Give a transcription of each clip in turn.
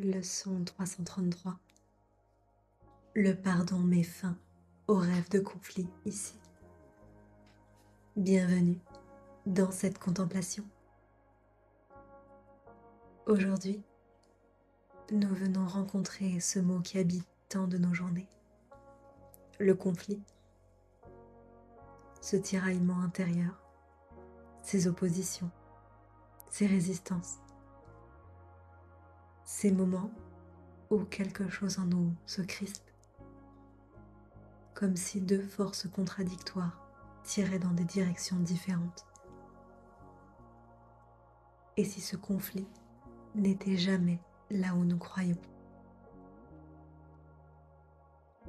Leçon 333. Le pardon met fin au rêve de conflit ici. Bienvenue dans cette contemplation. Aujourd'hui, nous venons rencontrer ce mot qui habite tant de nos journées. Le conflit, ce tiraillement intérieur, ces oppositions, ces résistances, ces moments où quelque chose en nous se crispe, comme si deux forces contradictoires tiraient dans des directions différentes. Et si ce conflit n'était jamais là où nous croyons?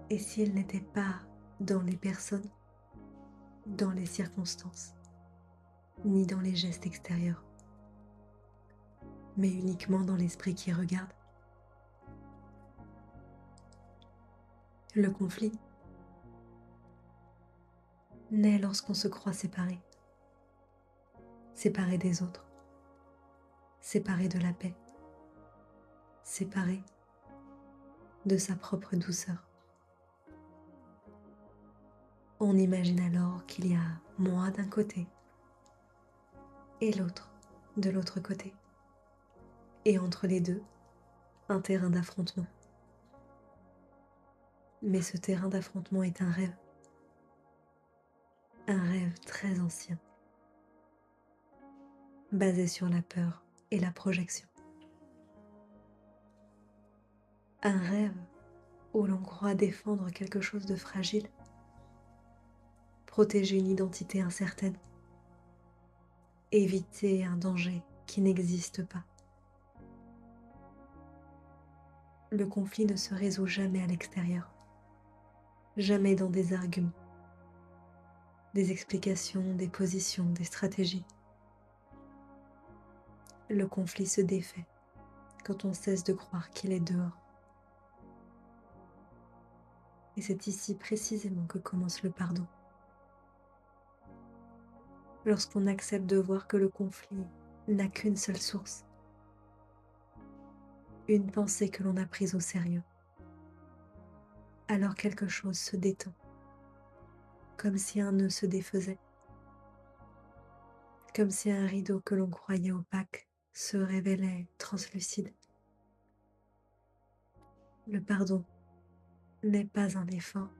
Et s'il n'était pas dans les personnes, dans les circonstances, ni dans les gestes extérieurs, mais uniquement dans l'esprit qui regarde? Le conflit naît lorsqu'on se croit séparé, séparé des autres, séparé de la paix, séparé de sa propre douceur. On imagine alors qu'il y a moi d'un côté et l'autre de l'autre côté, et entre les deux, un terrain d'affrontement. Mais ce terrain d'affrontement est un rêve très ancien, basé sur la peur et la projection. Un rêve où l'on croit défendre quelque chose de fragile, protéger une identité incertaine, éviter un danger qui n'existe pas. Le conflit ne se résout jamais à l'extérieur, jamais dans des arguments, des explications, des positions, des stratégies. Le conflit se défait quand on cesse de croire qu'il est dehors. Et c'est ici précisément que commence le pardon. Lorsqu'on accepte de voir que le conflit n'a qu'une seule source, une pensée que l'on a prise au sérieux, alors quelque chose se détend, comme si un nœud se défaisait, comme si un rideau que l'on croyait opaque se révélait translucide. Le pardon n'est pas un effort,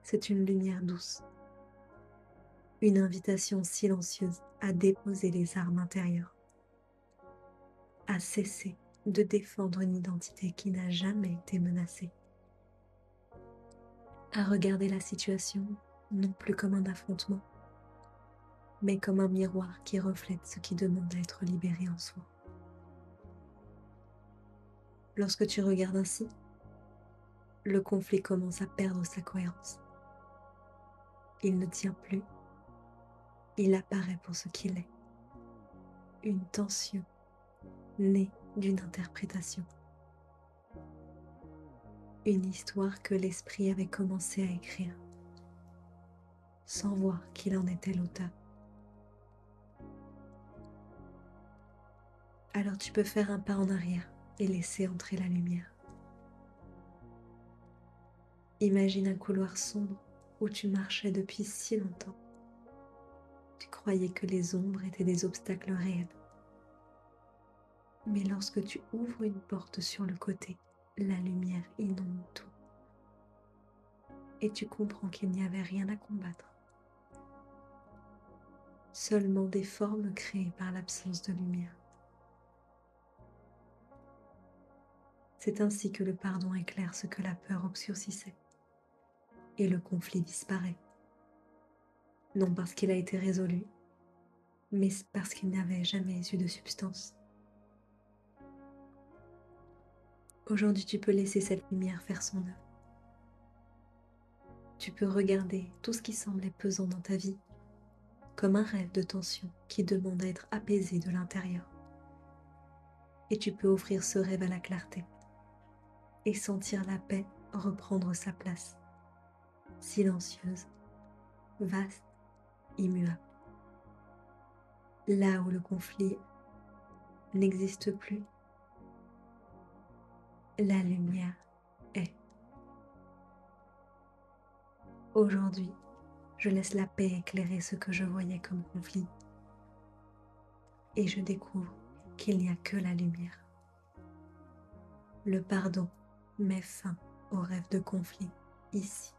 c'est une lumière douce, une invitation silencieuse à déposer les armes intérieures, à cesser de défendre une identité qui n'a jamais été menacée, à regarder la situation non plus comme un affrontement, mais comme un miroir qui reflète ce qui demande à être libéré en soi. Lorsque tu regardes ainsi, le conflit commence à perdre sa cohérence. Il ne tient plus, il apparaît pour ce qu'il est, une tension née d'une interprétation, une histoire que l'esprit avait commencé à écrire, sans voir qu'il en était l'auteur. Alors tu peux faire un pas en arrière et laisser entrer la lumière. Imagine un couloir sombre où tu marchais depuis si longtemps. Tu croyais que les ombres étaient des obstacles réels. Mais lorsque tu ouvres une porte sur le côté, la lumière inonde tout. Et tu comprends qu'il n'y avait rien à combattre. Seulement des formes créées par l'absence de lumière. C'est ainsi que le pardon éclaire ce que la peur obscurcissait. Et le conflit disparaît. Non parce qu'il a été résolu, mais parce qu'il n'avait jamais eu de substance. Aujourd'hui, tu peux laisser cette lumière faire son œuvre. Tu peux regarder tout ce qui semblait pesant dans ta vie comme un rêve de tension qui demande à être apaisé de l'intérieur. Et tu peux offrir ce rêve à la clarté et sentir la paix reprendre sa place, silencieuse, vaste, immuable. Là où le conflit n'existe plus, La lumière est. Aujourd'hui, je laisse la paix éclairer ce que je voyais comme conflit et je découvre qu'il n'y a que la lumière. Le pardon met fin au rêve de conflit ici